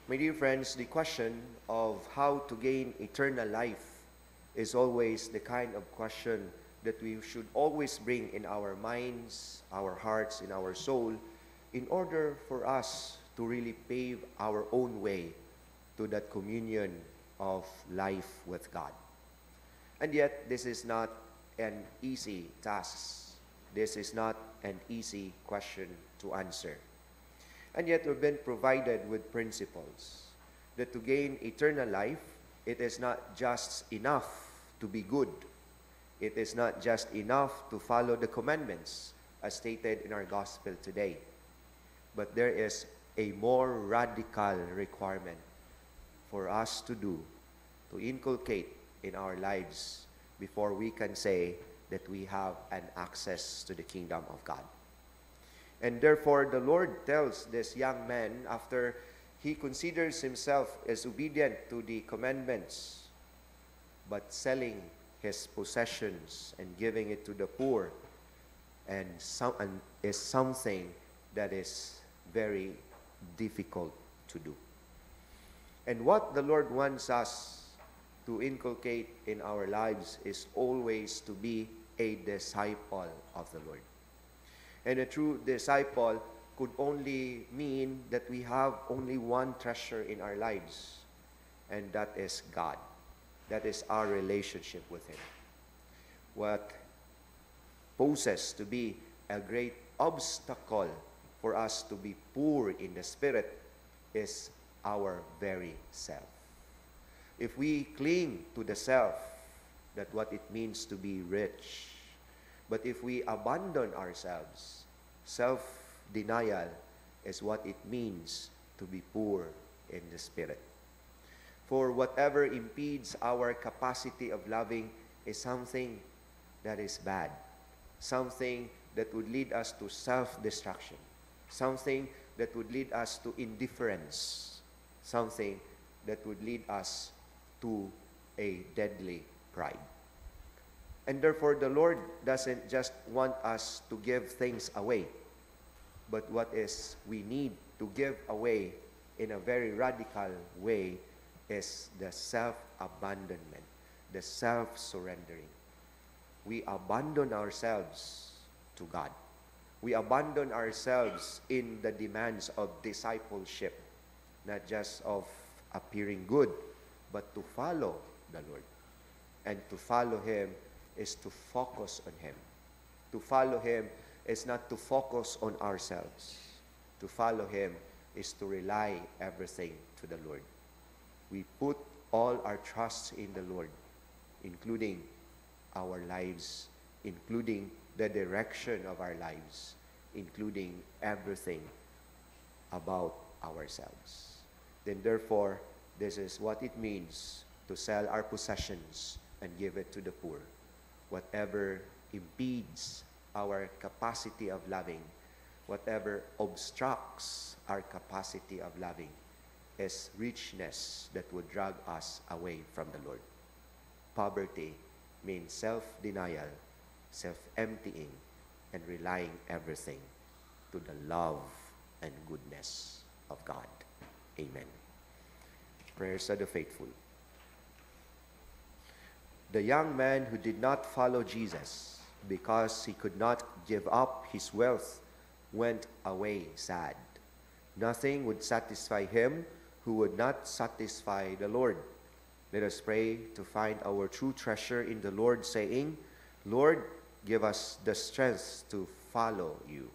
My dear friends, the question of how to gain eternal life is always the kind of question that we should always bring in our minds, our hearts, in our soul, in order for us to really pave our own way to that communion of life with God. And yet, this is not an easy task. This is not an easy question to answer. And yet, we've been provided with principles that to gain eternal life, it is not just enough to be good. It is not just enough to follow the commandments as stated in our gospel today. But there is a more radical requirement for us to do, to inculcate in our lives before we can say that we have an access to the kingdom of God. And therefore, the Lord tells this young man, after he considers himself as obedient to the commandments, but selling his possessions and giving it to the poor, and is something that is very difficult to do. And what the Lord wants us to inculcate in our lives is always to be a disciple of the Lord. And a true disciple could only mean that we have only one treasure in our lives, and that is God. That is our relationship with Him. What poses to be a great obstacle for us to be poor in the spirit is our very self. If we cling to the self, that's what it means to be rich. But if we abandon ourselves, self-denial is what it means to be poor in the spirit. For whatever impedes our capacity of loving is something that is bad, something that would lead us to self-destruction, something that would lead us to indifference, something that would lead us to a deadly pride. And therefore, the Lord doesn't just want us to give things away, but what is we need to give away in a very radical way is the self-abandonment, the self-surrendering. We abandon ourselves to God. We abandon ourselves in the demands of discipleship, not just of appearing good, but to follow the Lord. And to follow Him is to focus on Him. To follow Him is not to focus on ourselves. To follow Him is to rely everything to the Lord. We put all our trust in the Lord, including our lives, including the direction of our lives, including everything about ourselves. Then therefore, this is what it means to sell our possessions and give it to the poor. Whatever impedes our capacity of loving, whatever obstructs our capacity of loving, is richness that would drag us away from the Lord. Poverty means self-denial, self-emptying, and relying everything to the love and goodness of God. Amen. Prayers of the faithful. The young man who did not follow Jesus because he could not give up his wealth went away sad. Nothing would satisfy him who would not satisfy the Lord. Let us pray to find our true treasure in the Lord, saying, Lord, give us the strength to follow you.